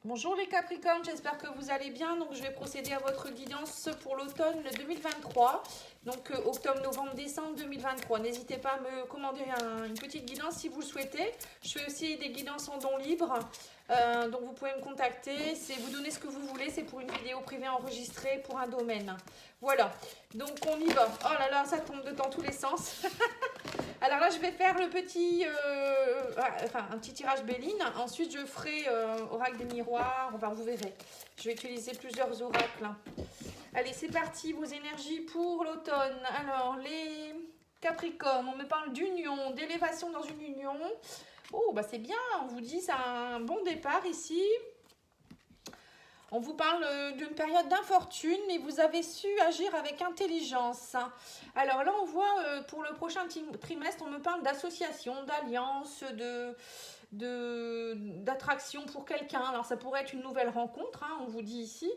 Bonjour les Capricornes, j'espère que vous allez bien. Donc je vais procéder à votre guidance pour l'automne 2023. Donc octobre, novembre, décembre 2023. N'hésitez pas à me commander une petite guidance si vous le souhaitez. Je fais aussi des guidances en don libre. Donc vous pouvez me contacter. C'est vous donner ce que vous voulez. C'est pour une vidéo privée enregistrée pour un domaine. Voilà. Donc on y va. Oh là là, ça tombe dans tous les sens. Alors là, je vais faire le petit, un petit tirage Béline. Ensuite, je ferai oracle des miroirs. Enfin, vous verrez. Je vais utiliser plusieurs oracles. Allez, c'est parti, vos énergies pour l'automne. Alors, les Capricornes, on me parle d'union, d'élévation dans une union. Oh, bah c'est bien, on vous dit, c'est un bon départ ici. On vous parle d'une période d'infortune, mais vous avez su agir avec intelligence. Alors là, on voit pour le prochain trimestre, on me parle d'association, d'alliance, d'attraction pour quelqu'un. Alors ça pourrait être une nouvelle rencontre, hein, on vous dit ici,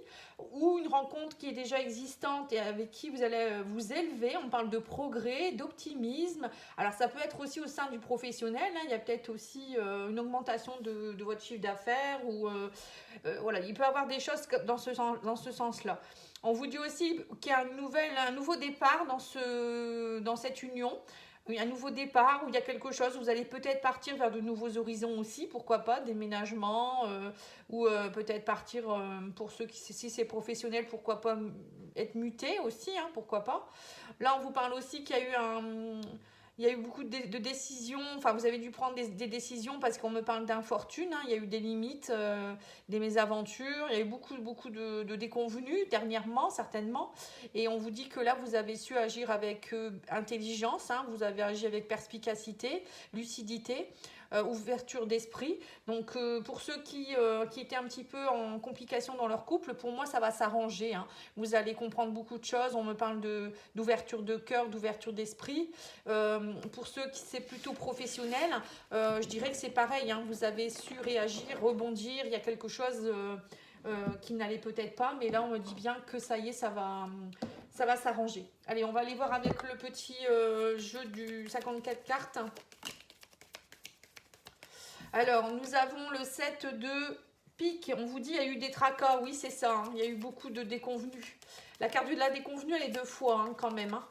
ou une rencontre qui est déjà existante et avec qui vous allez vous élever. On parle de progrès, d'optimisme. Alors ça peut être aussi au sein du professionnel, hein, il y a peut-être aussi une augmentation de votre chiffre d'affaires ou voilà, il peut y avoir des choses dans ce sens-là. On vous dit aussi qu'il y a un nouveau départ dans cette union. Un nouveau départ où il y a quelque chose, vous allez peut-être partir vers de nouveaux horizons aussi, pourquoi pas, déménagement, ou peut-être partir pour ceux qui, si c'est professionnel, pourquoi pas être muté aussi, hein, pourquoi pas. Là, on vous parle aussi qu'il y a eu il y a eu beaucoup de décisions, enfin vous avez dû prendre des décisions parce qu'on me parle d'infortune, hein, il y a eu des limites, des mésaventures, il y a eu beaucoup de déconvenues dernièrement certainement, et on vous dit que là vous avez su agir avec intelligence, hein, vous avez agi avec perspicacité, lucidité, ouverture d'esprit. Donc pour ceux qui étaient un petit peu en complication dans leur couple, pour moi ça va s'arranger, hein. Vous allez comprendre beaucoup de choses, on me parle d'ouverture de cœur, d'ouverture d'esprit. Pour ceux qui c'est plutôt professionnel, je dirais que c'est pareil, hein, vous avez su réagir, rebondir, il y a quelque chose qui n'allait peut-être pas, mais là on me dit bien que ça y est, ça va s'arranger. Allez, on va aller voir avec le petit jeu du 54 cartes. Alors, nous avons le 7 de pique. On vous dit il y a eu des tracas. Oui, c'est ça, hein. Il y a eu beaucoup de déconvenus. La carte de la déconvenue, elle est deux fois, hein, quand même, hein.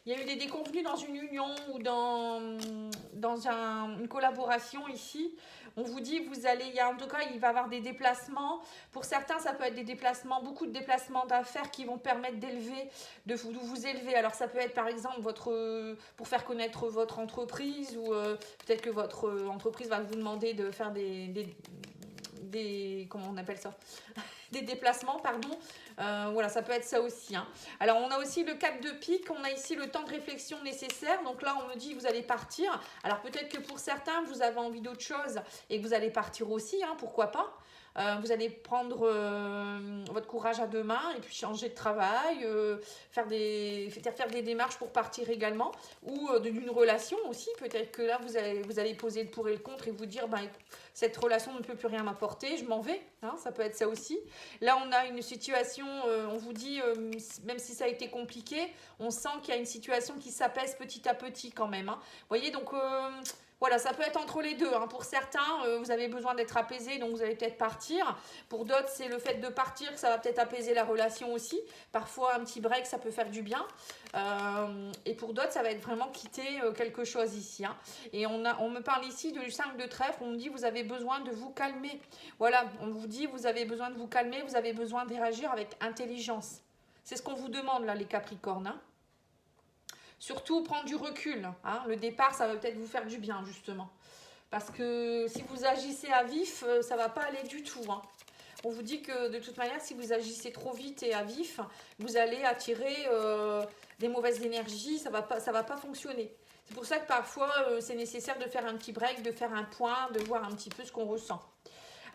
Il y a eu des déconvenus dans une union ou dans une collaboration ici. On vous dit, en tout cas, il va y avoir des déplacements. Pour certains, ça peut être des déplacements, beaucoup de déplacements d'affaires qui vont permettre de vous élever. Alors, ça peut être par exemple pour faire connaître votre entreprise ou peut-être que votre entreprise va vous demander de faire comment on appelle ça, des déplacements, pardon. Voilà, ça peut être ça aussi, hein. Alors, on a aussi le 4 de pique, on a ici le temps de réflexion nécessaire. Donc là, on me dit, vous allez partir. Alors, peut-être que pour certains, vous avez envie d'autre chose et que vous allez partir aussi, hein, pourquoi pas. Vous allez prendre votre courage à deux mains et puis changer de travail, faire des démarches pour partir également, ou d'une relation aussi. Peut-être que là, vous allez poser le pour et le contre et vous dire, ben, cette relation ne peut plus rien m'apporter, je m'en vais, hein, ça peut être ça aussi. Là, on a une situation, on vous dit, même si ça a été compliqué, on sent qu'il y a une situation qui s'apaise petit à petit quand même, hein. Vous voyez, donc voilà, ça peut être entre les deux, hein. Pour certains, vous avez besoin d'être apaisé, donc vous allez peut-être partir. Pour d'autres, c'est le fait de partir que ça va peut-être apaiser la relation aussi. Parfois, un petit break, ça peut faire du bien. Et pour d'autres, ça va être vraiment quitter quelque chose ici, hein. Et on me parle ici du 5 de trèfle, on me dit vous avez besoin de vous calmer. Voilà, on vous dit vous avez besoin de vous calmer, vous avez besoin de réagir avec intelligence. C'est ce qu'on vous demande là, les Capricornes, hein. Surtout prendre du recul, hein. Le départ, ça va peut-être vous faire du bien, justement. Parce que si vous agissez à vif, ça ne va pas aller du tout, hein. On vous dit que de toute manière, si vous agissez trop vite et à vif, vous allez attirer des mauvaises énergies, ça va pas fonctionner. C'est pour ça que parfois, c'est nécessaire de faire un petit break, de faire un point, de voir un petit peu ce qu'on ressent.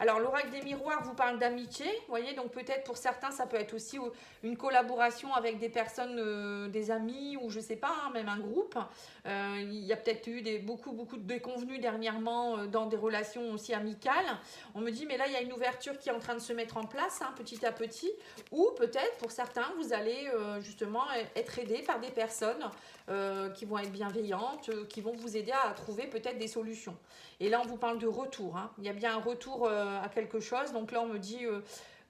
Alors, l'oracle des miroirs vous parle d'amitié, vous voyez, donc peut-être pour certains, ça peut être aussi une collaboration avec des personnes, des amis ou je sais pas, hein, même un groupe. Il y a peut-être eu beaucoup de déconvenus dernièrement dans des relations aussi amicales. On me dit, mais là, il y a une ouverture qui est en train de se mettre en place, hein, petit à petit. Ou peut-être, pour certains, vous allez justement être aidé par des personnes qui vont être bienveillantes, qui vont vous aider à trouver peut-être des solutions. Et là, on vous parle de retour, hein. Il y a bien un retour à quelque chose. Donc là, on me dit,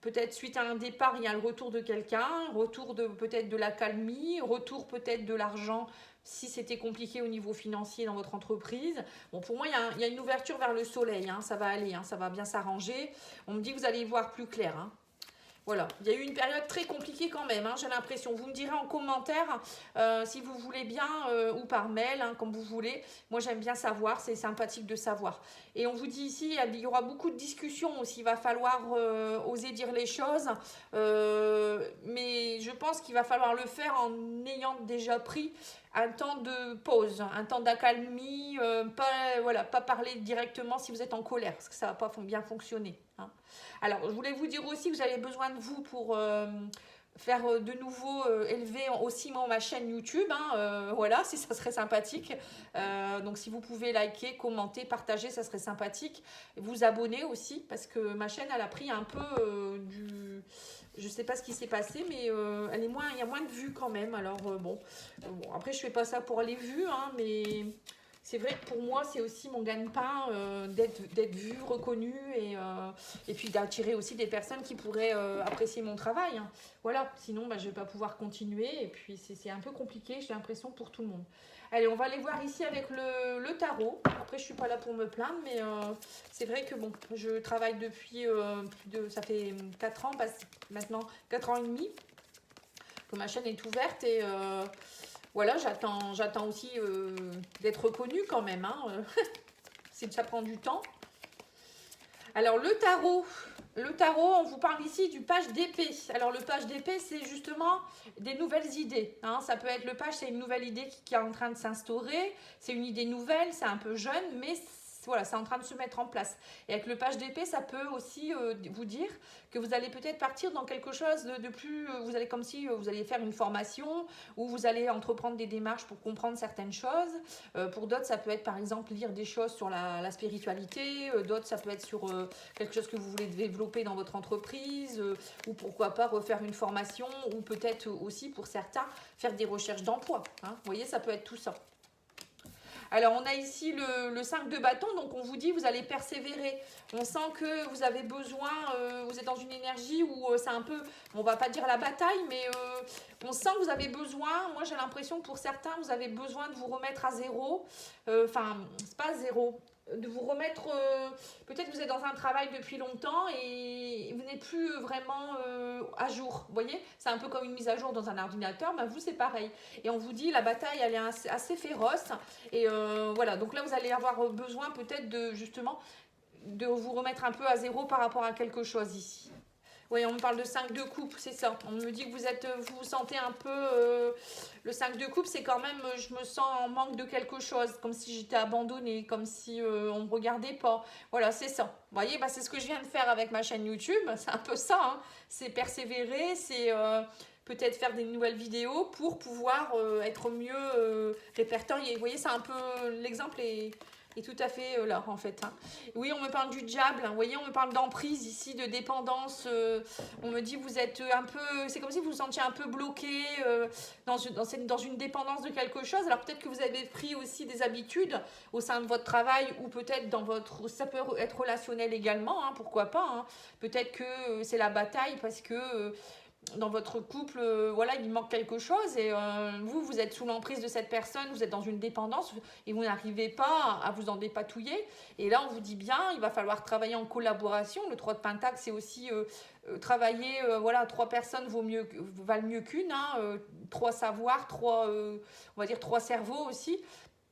peut-être suite à un départ, il y a le retour de quelqu'un, retour de peut-être de la calmie, retour peut-être de l'argent si c'était compliqué au niveau financier dans votre entreprise. Bon, pour moi, il y a une ouverture vers le soleil, hein. Ça va aller, hein, ça va bien s'arranger. On me dit que vous allez y voir plus clair, hein. Voilà, il y a eu une période très compliquée quand même, hein, j'ai l'impression. Vous me direz en commentaire si vous voulez bien ou par mail, hein, comme vous voulez. Moi, j'aime bien savoir, c'est sympathique de savoir. Et on vous dit ici, il y aura beaucoup de discussions aussi. Il va falloir oser dire les choses. Mais je pense qu'il va falloir le faire en ayant déjà pris un temps de pause, un temps d'accalmie, pas parler directement si vous êtes en colère, parce que ça ne va pas bien fonctionner, hein. Alors, je voulais vous dire aussi que vous avez besoin de vous pour faire de nouveau élever aussi ma chaîne YouTube, hein, voilà, si ça serait sympathique. Donc, si vous pouvez liker, commenter, partager, ça serait sympathique. Vous abonner aussi, parce que ma chaîne, elle a pris un peu du... Je ne sais pas ce qui s'est passé, mais il y a moins de vues quand même. Alors, bon, après, je ne fais pas ça pour les vues, hein, mais... C'est vrai que pour moi, c'est aussi mon gagne-pain d'être vu, reconnu et puis d'attirer aussi des personnes qui pourraient apprécier mon travail, hein. Voilà, sinon je ne vais pas pouvoir continuer et puis c'est un peu compliqué, j'ai l'impression, pour tout le monde. Allez, on va aller voir ici avec le tarot. Après, je ne suis pas là pour me plaindre, mais c'est vrai que bon, je travaille depuis ça fait 4 ans, maintenant 4 ans et demi, que ma chaîne est ouverte et... voilà, j'attends aussi d'être reconnue quand même, hein. Ça prend du temps. Alors, le tarot, on vous parle ici du page d'épée. Alors, le page d'épée, c'est justement des nouvelles idées, hein. Ça peut être le page, c'est une nouvelle idée qui est en train de s'instaurer. C'est une idée nouvelle, c'est un peu jeune, mais voilà, c'est en train de se mettre en place. Et avec le page d'épée, ça peut aussi vous dire que vous allez peut-être partir dans quelque chose de plus... vous allez comme si vous allez faire une formation ou vous allez entreprendre des démarches pour comprendre certaines choses. Pour d'autres, ça peut être par exemple lire des choses sur la spiritualité. D'autres, ça peut être sur quelque chose que vous voulez développer dans votre entreprise ou pourquoi pas refaire une formation ou peut-être aussi pour certains faire des recherches d'emploi, hein. Vous voyez, ça peut être tout ça. Alors, on a ici le 5 de bâton, donc on vous dit vous allez persévérer. On sent que vous avez besoin, vous êtes dans une énergie où c'est un peu, on va pas dire la bataille, mais on sent que vous avez besoin, moi j'ai l'impression que pour certains, vous avez besoin de vous remettre à zéro. Enfin, c'est pas zéro, de vous remettre, peut-être que vous êtes dans un travail depuis longtemps et vous n'êtes plus vraiment à jour, vous voyez, c'est un peu comme une mise à jour dans un ordinateur, ben vous c'est pareil, et on vous dit la bataille elle est assez féroce, et voilà, donc là vous allez avoir besoin peut-être de justement, de vous remettre un peu à zéro par rapport à quelque chose ici. Oui, on me parle de 5 de coupe, c'est ça. On me dit que vous vous sentez un peu... le 5 de coupe, c'est quand même, je me sens en manque de quelque chose, comme si j'étais abandonnée, comme si on ne me regardait pas. Voilà, c'est ça. Vous voyez, c'est ce que je viens de faire avec ma chaîne YouTube. C'est un peu ça, hein. C'est persévérer, c'est peut-être faire des nouvelles vidéos pour pouvoir être mieux répertorié. Vous voyez, c'est un peu... L'exemple est tout à fait là en fait, hein. Oui, on me parle du diable, hein. Vous voyez, on me parle d'emprise ici, de dépendance, on me dit vous êtes un peu, c'est comme si vous vous sentiez un peu bloqué dans une dépendance de quelque chose. Alors peut-être que vous avez pris aussi des habitudes au sein de votre travail ou peut-être dans votre, ça peut être relationnel également, hein, pourquoi pas, hein. Peut-être que c'est la bataille parce que dans votre couple, voilà, il manque quelque chose et vous êtes sous l'emprise de cette personne, vous êtes dans une dépendance et vous n'arrivez pas à vous en dépatouiller. Et là, on vous dit bien, il va falloir travailler en collaboration. Le 3 de Pentacle, c'est aussi travailler, voilà, 3 personnes valent mieux qu'une, hein, 3 savoirs, 3 cerveaux aussi.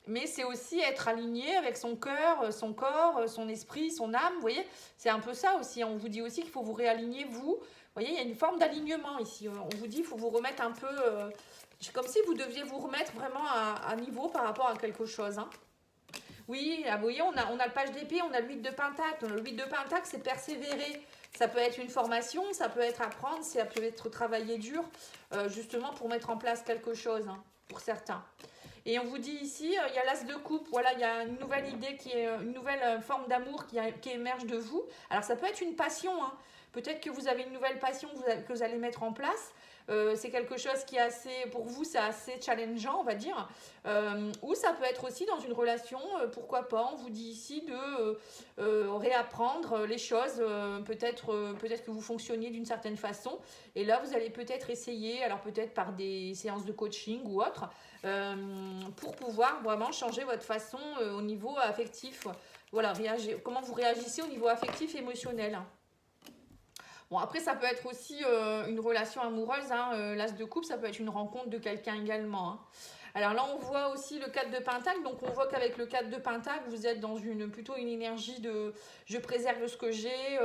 Mais c'est aussi être aligné avec son cœur, son corps, son esprit, son âme, vous voyez. C'est un peu ça aussi. On vous dit aussi qu'il faut vous réaligner, vous. Vous voyez, il y a une forme d'alignement ici. On vous dit qu'il faut vous remettre un peu... comme si vous deviez vous remettre vraiment à niveau par rapport à quelque chose, hein. Oui, là, vous voyez, on a le page d'épée, on a le 8 de Pentacle. Le 8 de Pentacle, c'est persévérer. Ça peut être une formation, ça peut être apprendre, ça peut être travailler dur, justement pour mettre en place quelque chose, hein, pour certains. Et on vous dit ici, il y a l'as de coupe, voilà, il y a une nouvelle idée, une nouvelle forme d'amour qui émerge de vous. Alors ça peut être une passion, hein. Peut-être que vous avez une nouvelle passion que vous allez mettre en place. C'est quelque chose qui est assez, pour vous, c'est assez challengeant, on va dire. Ou ça peut être aussi dans une relation, pourquoi pas, on vous dit ici de réapprendre les choses, peut-être que vous fonctionniez d'une certaine façon. Et là, vous allez peut-être essayer, alors peut-être par des séances de coaching ou autre, pour pouvoir vraiment changer votre façon au niveau affectif. Voilà, comment vous réagissez au niveau affectif, émotionnel. Bon, après, ça peut être aussi une relation amoureuse, hein, l'as de coupe, ça peut être une rencontre de quelqu'un également, hein. Alors là, on voit aussi le 4 de Pentacle, donc on voit qu'avec le 4 de Pentacle, vous êtes dans plutôt une énergie de je préserve ce que j'ai,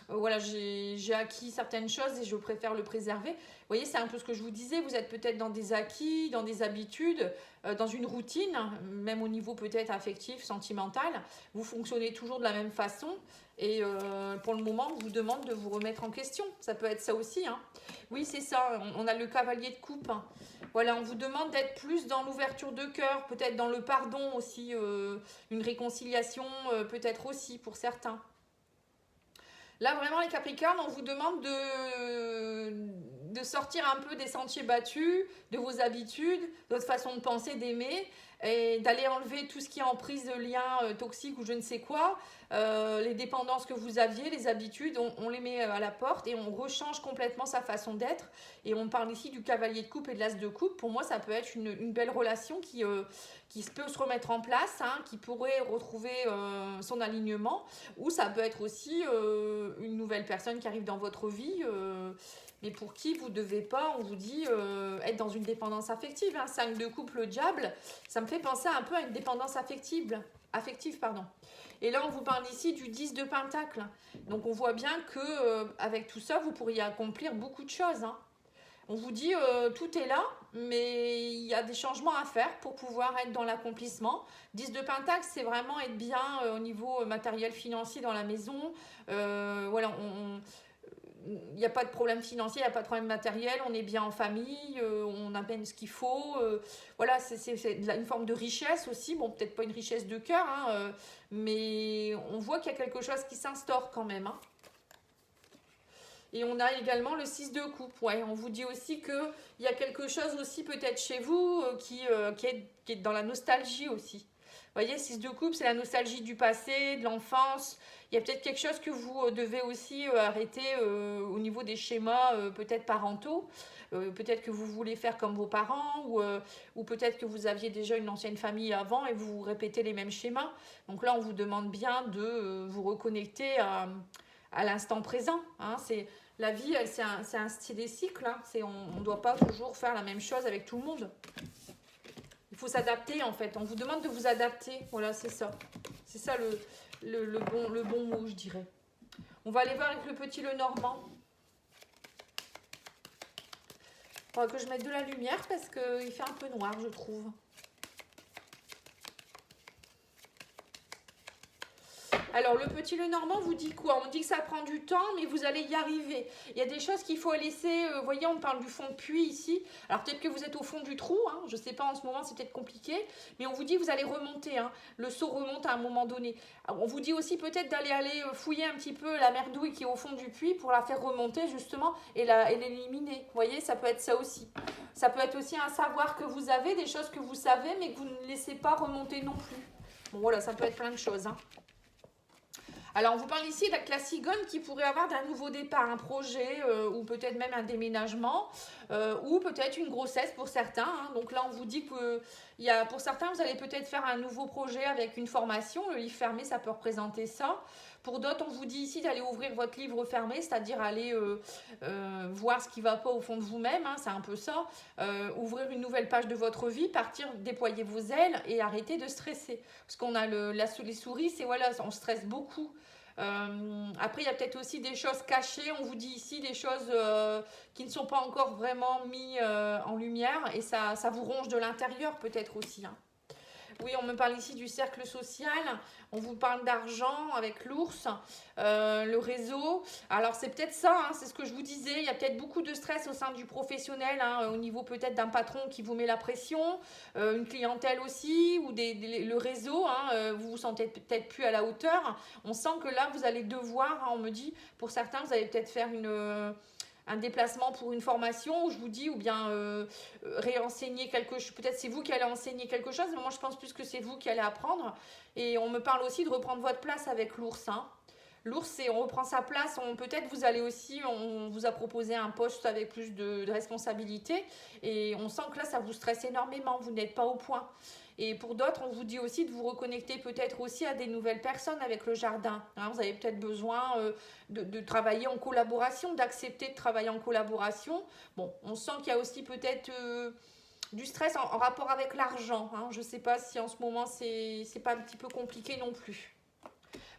voilà, j'ai acquis certaines choses et je préfère le préserver. Vous voyez, c'est un peu ce que je vous disais, vous êtes peut-être dans des acquis, dans des habitudes, dans une routine, même au niveau peut-être affectif, sentimental, vous fonctionnez toujours de la même façon. Et pour le moment, on vous demande de vous remettre en question. Ça peut être ça aussi, hein. Oui, c'est ça. On a le cavalier de coupe, hein. Voilà, on vous demande d'être plus dans l'ouverture de cœur, peut-être dans le pardon aussi, une réconciliation peut-être aussi pour certains. Là, vraiment, les Capricornes, on vous demande de sortir un peu des sentiers battus, de vos habitudes, de votre façon de penser, d'aimer, et d'aller enlever tout ce qui est en prise de liens toxiques ou je ne sais quoi, les dépendances que vous aviez, les habitudes, on les met à la porte et on rechange complètement sa façon d'être. Et on parle ici du cavalier de coupe et de l'as de coupe. Pour moi, ça peut être une belle relation qui peut se remettre en place, hein, qui pourrait retrouver son alignement, ou ça peut être aussi une nouvelle personne qui arrive dans votre vie, mais pour qui vous ne devez pas, on vous dit, être dans une dépendance affective, hein. 5 de coupe, le diable, ça me fait penser un peu à une dépendance affective, pardon. Et là, on vous parle ici du 10 de Pentacle. Donc, on voit bien que avec tout ça, vous pourriez accomplir beaucoup de choses, hein. On vous dit, tout est là, mais il y a des changements à faire pour pouvoir être dans l'accomplissement. 10 de Pentacle, c'est vraiment être bien au niveau matériel financier dans la maison. Voilà, il n'y a pas de problème financier, il n'y a pas de problème matériel, on est bien en famille, on amène ce qu'il faut. Voilà, c'est une forme de richesse aussi. Bon, peut-être pas une richesse de cœur, hein, mais on voit qu'il y a quelque chose qui s'instaure quand même, hein. Et on a également le 6 de coupe. Ouais, on vous dit aussi qu'il y a quelque chose aussi peut-être chez vous qui est dans la nostalgie aussi. Vous voyez, 6 de coupe, c'est la nostalgie du passé, de l'enfance. Il y a peut-être quelque chose que vous devez aussi arrêter au niveau des schémas peut-être parentaux. Peut-être que vous voulez faire comme vos parents ou peut-être que vous aviez déjà une ancienne famille avant et vous répétez les mêmes schémas. Donc là, on vous demande bien de vous reconnecter à l'instant présent, hein. La vie, c'est des cycles, hein. On ne doit pas toujours faire la même chose avec tout le monde. Il faut s'adapter en fait. On vous demande de vous adapter. Voilà, c'est ça. C'est ça le bon mot, je dirais. On va aller voir avec le petit Lenormand. Il faudra que je mette de la lumière parce qu'il fait un peu noir, je trouve. Alors, le petit Lenormand vous dit quoi? On dit que ça prend du temps, mais vous allez y arriver. Il y a des choses qu'il faut laisser. Vous voyez, on parle du fond de puits ici. Alors, peut-être que vous êtes au fond du trou, hein. Je ne sais pas, en ce moment, c'est peut-être compliqué. Mais on vous dit que vous allez remonter, hein. Le seau remonte à un moment donné. Alors, on vous dit aussi peut-être d'aller fouiller un petit peu la merdouille qui est au fond du puits pour la faire remonter, justement, et l'éliminer. Vous voyez, ça peut être ça aussi. Ça peut être aussi un savoir que vous avez, des choses que vous savez, mais que vous ne laissez pas remonter non plus. Bon, voilà, ça peut être plein de choses, hein. Alors, on vous parle ici de la cigogne qui pourrait avoir d'un nouveau départ, un projet ou peut-être même un déménagement ou peut-être une grossesse pour certains, hein. Donc là, on vous dit que pour certains, vous allez peut-être faire un nouveau projet avec une formation. Le livre fermé, ça peut représenter ça. Pour d'autres, on vous dit ici d'aller ouvrir votre livre fermé, c'est-à-dire aller voir ce qui ne va pas au fond de vous-même, hein, c'est un peu ça. Ouvrir une nouvelle page de votre vie, partir, déployer vos ailes et arrêter de stresser. Parce qu'on a les souris, c'est voilà, on stresse beaucoup. Après, il y a peut-être aussi des choses cachées. On vous dit ici des choses qui ne sont pas encore vraiment mises en lumière et ça vous ronge de l'intérieur peut-être aussi, hein. Oui, on me parle ici du cercle social, on vous parle d'argent avec l'ours, le réseau. Alors c'est peut-être ça, hein, c'est ce que je vous disais, il y a peut-être beaucoup de stress au sein du professionnel, hein, au niveau peut-être d'un patron qui vous met la pression, une clientèle aussi, ou le réseau, hein, vous vous sentez peut-être plus à la hauteur. On sent que là, vous allez devoir, hein, on me dit, pour certains, vous allez peut-être faire un déplacement pour une formation, où je vous dis, ou bien réenseigner quelque chose. Peut-être c'est vous qui allez enseigner quelque chose, mais moi je pense plus que c'est vous qui allez apprendre. Et on me parle aussi de reprendre votre place avec l'ours. Hein. L'ours, c'est on reprend sa place. Peut-être vous allez aussi, on vous a proposé un poste avec plus de responsabilité. Et on sent que là, ça vous stresse énormément. Vous n'êtes pas au point. Et pour d'autres, on vous dit aussi de vous reconnecter peut-être aussi à des nouvelles personnes avec le jardin. Hein, vous avez peut-être besoin de travailler en collaboration, d'accepter de travailler en collaboration. Bon, on sent qu'il y a aussi peut-être du stress en rapport avec l'argent. Hein. Je ne sais pas si en ce moment, c'est pas un petit peu compliqué non plus.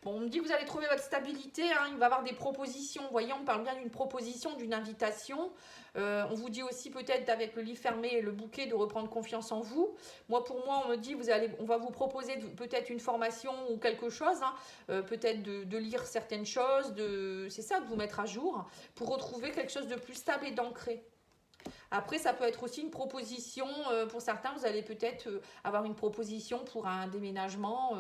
Bon, on me dit que vous allez trouver votre stabilité, hein, il va y avoir des propositions. Vous voyez, on parle bien d'une proposition, d'une invitation. On vous dit aussi peut-être avec le livre fermé et le bouquet de reprendre confiance en vous. Pour moi, on me dit on va vous proposer peut-être une formation ou quelque chose, hein, peut-être de lire certaines choses, c'est ça, de vous mettre à jour pour retrouver quelque chose de plus stable et d'ancré. Après, ça peut être aussi une proposition, pour certains, vous allez peut-être avoir une proposition pour un déménagement.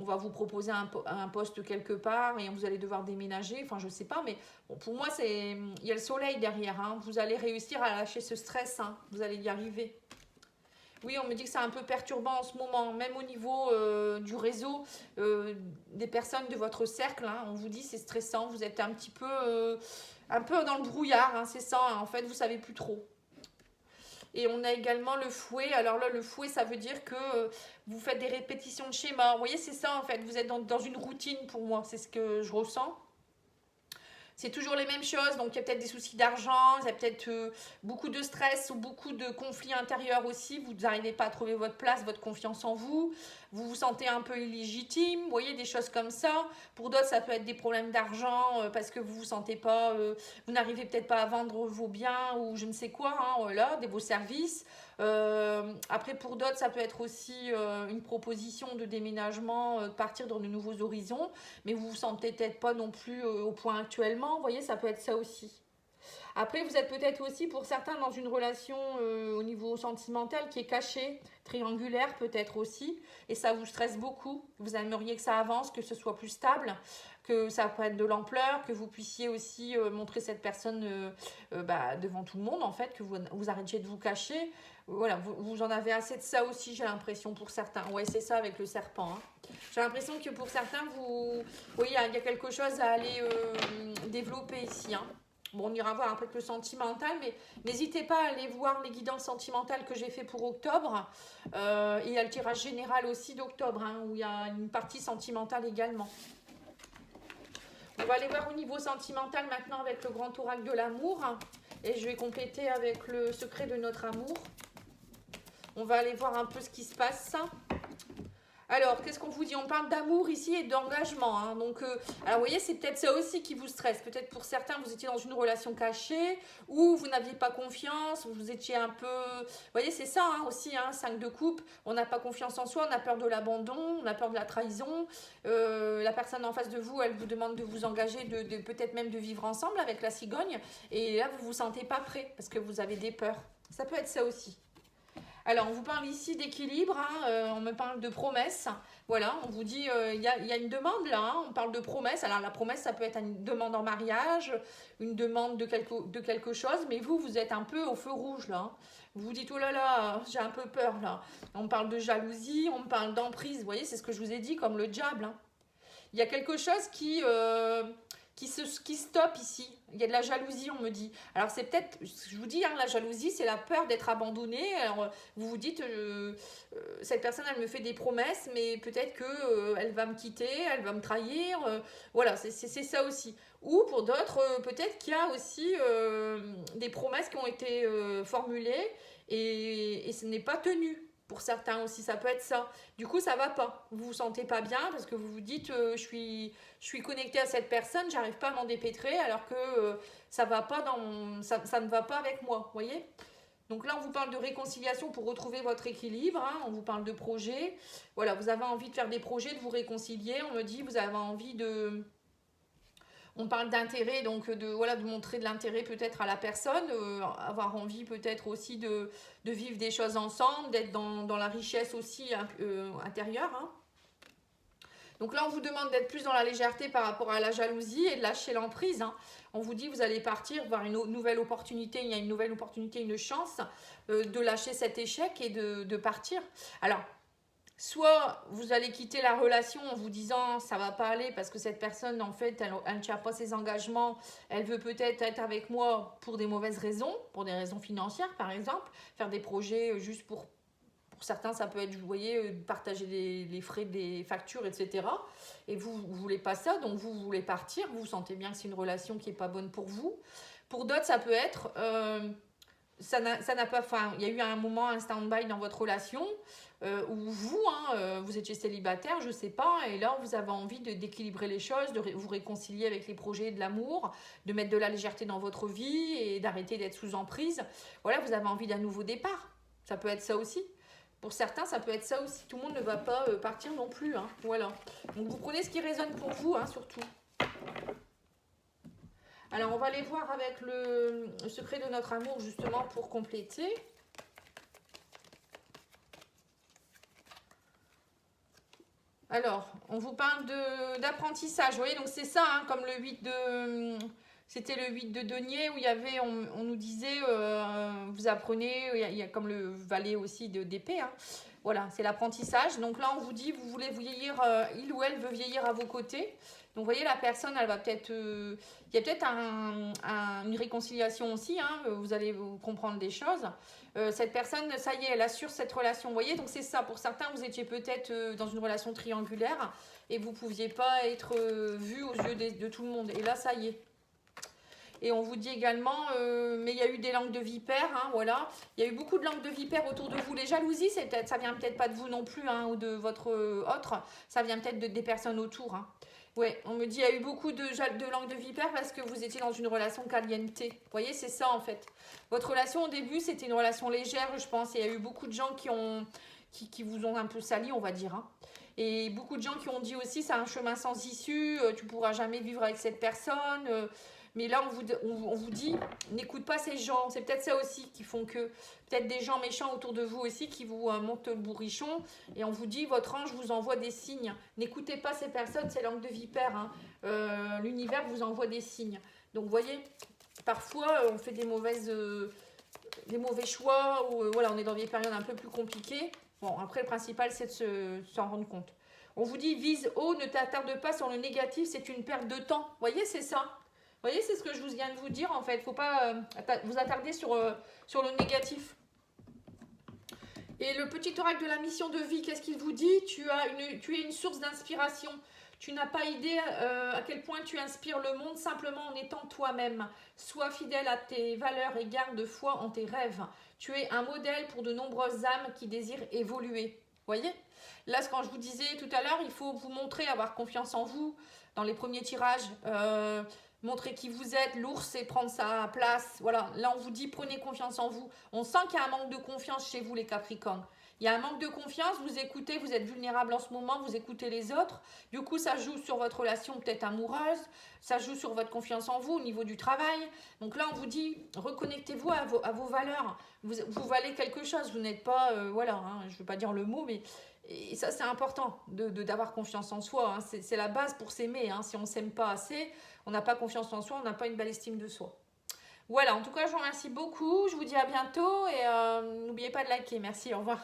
On va vous proposer un poste quelque part et vous allez devoir déménager. Enfin, je ne sais pas, mais bon, pour moi, il y a le soleil derrière. Hein. Vous allez réussir à lâcher ce stress. Hein. Vous allez y arriver. Oui, on me dit que c'est un peu perturbant en ce moment, même au niveau du réseau, des personnes de votre cercle. Hein. On vous dit c'est stressant, vous êtes un peu dans le brouillard. Hein. C'est ça, hein. En fait, vous ne savez plus trop. Et on a également le fouet. Alors là, le fouet, ça veut dire que vous faites des répétitions de schémas. Vous voyez, c'est ça en fait. Vous êtes dans une routine pour moi. C'est ce que je ressens. C'est toujours les mêmes choses, donc il y a peut-être des soucis d'argent, il y a peut-être beaucoup de stress ou beaucoup de conflits intérieurs aussi, vous n'arrivez pas à trouver votre place, votre confiance en vous, vous vous sentez un peu illégitime, vous voyez, des choses comme ça. Pour d'autres, ça peut être des problèmes d'argent parce que vous vous sentez pas, vous n'arrivez peut-être pas à vendre vos biens ou je ne sais quoi, hein, voilà, vos services. Après, pour d'autres, ça peut être aussi une proposition de déménagement, de partir dans de nouveaux horizons, mais vous vous sentez peut-être pas non plus au point actuellement. Vous voyez, ça peut être ça aussi. Après, vous êtes peut-être aussi pour certains dans une relation au niveau sentimental qui est cachée, triangulaire peut-être aussi, et ça vous stresse beaucoup. Vous aimeriez que ça avance, que ce soit plus stable, que ça prenne de l'ampleur, que vous puissiez aussi montrer cette personne devant tout le monde en fait, que vous arrêtiez de vous cacher. Voilà, vous en avez assez de ça aussi, j'ai l'impression pour certains. Ouais, c'est ça avec le serpent. Hein. J'ai l'impression que pour certains, oui, il y a quelque chose à aller développer ici. Hein. Bon, on ira voir après que le sentimental, mais n'hésitez pas à aller voir les guidances sentimentales que j'ai fait pour octobre. Et il y a le tirage général aussi d'octobre, hein, où il y a une partie sentimentale également. On va aller voir au niveau sentimental maintenant avec le grand oracle de l'amour. Et je vais compléter avec le secret de notre amour. On va aller voir un peu ce qui se passe. Alors, qu'est-ce qu'on vous dit? On parle d'amour ici et d'engagement. Hein. Donc, alors, vous voyez, c'est peut-être ça aussi qui vous stresse. Peut-être pour certains, vous étiez dans une relation cachée ou vous n'aviez pas confiance, vous étiez un peu... Vous voyez, c'est ça hein, aussi, hein, 5 de coupe. On n'a pas confiance en soi, on a peur de l'abandon, on a peur de la trahison. La personne en face de vous, elle vous demande de vous engager, de peut-être même de vivre ensemble avec la cigogne. Et là, vous ne vous sentez pas prêt parce que vous avez des peurs. Ça peut être ça aussi. Alors, on vous parle ici d'équilibre, hein, on me parle de promesses. Voilà, on vous dit, il y a une demande là, hein, on parle de promesses. Alors, la promesse, ça peut être une demande en mariage, une demande de quelque chose, mais vous êtes un peu au feu rouge là. Hein. Vous vous dites, oh là là, j'ai un peu peur là. On parle de jalousie, on parle d'emprise, vous voyez, c'est ce que je vous ai dit, comme le diable. Hein. Il y a quelque chose qui stoppe ici. Il y a de la jalousie, on me dit. Alors c'est peut-être, je vous dis, hein, la jalousie, c'est la peur d'être abandonné. Alors vous vous dites, cette personne, elle me fait des promesses, mais peut-être qu'elle va me quitter, elle va me trahir. Voilà, c'est ça aussi. Ou pour d'autres, peut-être qu'il y a aussi des promesses qui ont été formulées et ce n'est pas tenu. Pour certains aussi, ça peut être ça. Du coup, ça va pas. Vous vous sentez pas bien parce que vous vous dites je suis connecté à cette personne, j'arrive pas à m'en dépêtrer alors que ça va pas ça ne va pas avec moi, vous voyez. Donc là, on vous parle de réconciliation pour retrouver votre équilibre. Hein. On vous parle de projet. Voilà, vous avez envie de faire des projets, de vous réconcilier. On me dit, vous avez envie de... On parle d'intérêt, donc voilà, de montrer de l'intérêt peut-être à la personne, avoir envie peut-être aussi de vivre des choses ensemble, d'être dans la richesse aussi intérieure. Hein. Donc là, on vous demande d'être plus dans la légèreté par rapport à la jalousie et de lâcher l'emprise. Hein. On vous dit, vous allez partir, voir une nouvelle opportunité, il y a une nouvelle opportunité, une chance de lâcher cet échec et de partir. Alors, soit vous allez quitter la relation en vous disant ça va pas aller parce que cette personne en fait elle ne tient pas ses engagements, elle veut peut-être être avec moi pour des mauvaises raisons, pour des raisons financières par exemple, faire des projets juste pour certains ça peut être, vous voyez, partager les frais des factures, etc. Et vous ne voulez pas ça, donc vous voulez partir, vous sentez bien que c'est une relation qui n'est pas bonne pour vous. Pour d'autres ça peut être ça n'a pas, enfin, il y a eu un moment, un stand-by dans votre relation où vous, vous étiez célibataire, je sais pas, et là vous avez envie d'équilibrer les choses, de vous réconcilier avec les projets de l'amour, de mettre de la légèreté dans votre vie et d'arrêter d'être sous emprise. Voilà, vous avez envie d'un nouveau départ. Ça peut être ça aussi. Pour certains, ça peut être ça aussi. Tout le monde ne va pas partir non plus. Hein. Voilà. Donc vous prenez ce qui résonne pour vous, hein, surtout. Alors, on va aller voir avec le secret de notre amour, justement, pour compléter. Alors, on vous parle d'apprentissage. Vous voyez, donc c'est ça, hein, comme le 8 de... C'était le 8 de denier où il y avait, on nous disait, vous apprenez, il y a comme le valet aussi d'épée. Hein. Voilà, c'est l'apprentissage. Donc là, on vous dit, vous voulez vieillir, il ou elle veut vieillir à vos côtés. Donc, vous voyez, la personne, elle va peut-être... il y a peut-être une réconciliation aussi, hein, vous allez vous comprendre des choses. Cette personne, ça y est, elle assure cette relation. Vous voyez, donc c'est ça. Pour certains, vous étiez peut-être dans une relation triangulaire et vous ne pouviez pas être vu aux yeux de tout le monde. Et là, ça y est. Et on vous dit également, mais il y a eu des langues de vipères, hein, voilà. Il y a eu beaucoup de langues de vipères autour de vous. Les jalousies, ça vient peut-être pas de vous non plus, hein, ou de votre autre. Ça vient peut-être des personnes autour. Hein. Ouais, on me dit, il y a eu beaucoup de langues de vipères parce que vous étiez dans une relation caliente. Vous voyez, c'est ça en fait. Votre relation au début, c'était une relation légère, je pense. Et il y a eu beaucoup de gens qui vous ont un peu sali, on va dire. Hein. Et beaucoup de gens qui ont dit aussi, c'est un chemin sans issue, tu ne pourras jamais vivre avec cette personne. Mais là, on vous dit, n'écoute pas ces gens. C'est peut-être ça aussi qui font que, peut-être des gens méchants autour de vous aussi qui vous montent le bourrichon. Et on vous dit, votre ange vous envoie des signes. N'écoutez pas ces personnes, ces langues de vipère. Hein. L'univers vous envoie des signes. Donc, vous voyez, parfois, on fait des mauvais choix. Ou voilà, on est dans des périodes un peu plus compliquées. Bon, après, le principal, c'est de s'en rendre compte. On vous dit, vise haut, ne t'attarde pas sur le négatif, c'est une perte de temps. Vous voyez, c'est ça. Vous voyez, c'est ce que je vous viens de vous dire, en fait. Il ne faut pas vous attarder sur le négatif. Et le petit oracle de la mission de vie, qu'est-ce qu'il vous dit? Tu es une source d'inspiration. Tu n'as pas idée à quel point tu inspires le monde simplement en étant toi-même. Sois fidèle à tes valeurs et garde foi en tes rêves. Tu es un modèle pour de nombreuses âmes qui désirent évoluer. Vous voyez? Là, quand je vous disais tout à l'heure, il faut vous montrer, avoir confiance en vous. Dans les premiers tirages, montrer qui vous êtes, l'ours et prendre sa place. Voilà, là on vous dit prenez confiance en vous. On sent qu'il y a un manque de confiance chez vous les Capricornes. Il y a un manque de confiance, vous écoutez, vous êtes vulnérable en ce moment, vous écoutez les autres. Du coup, ça joue sur votre relation peut-être amoureuse, ça joue sur votre confiance en vous au niveau du travail. Donc là, on vous dit reconnectez-vous à vos valeurs. Vous valez quelque chose, vous n'êtes pas, voilà, hein, je ne veux pas dire le mot, mais... Et ça, c'est important d'avoir confiance en soi. Hein. C'est la base pour s'aimer. Hein. Si on ne s'aime pas assez, on n'a pas confiance en soi, on n'a pas une belle estime de soi. Voilà, en tout cas, je vous remercie beaucoup. Je vous dis à bientôt et n'oubliez pas de liker. Merci, au revoir.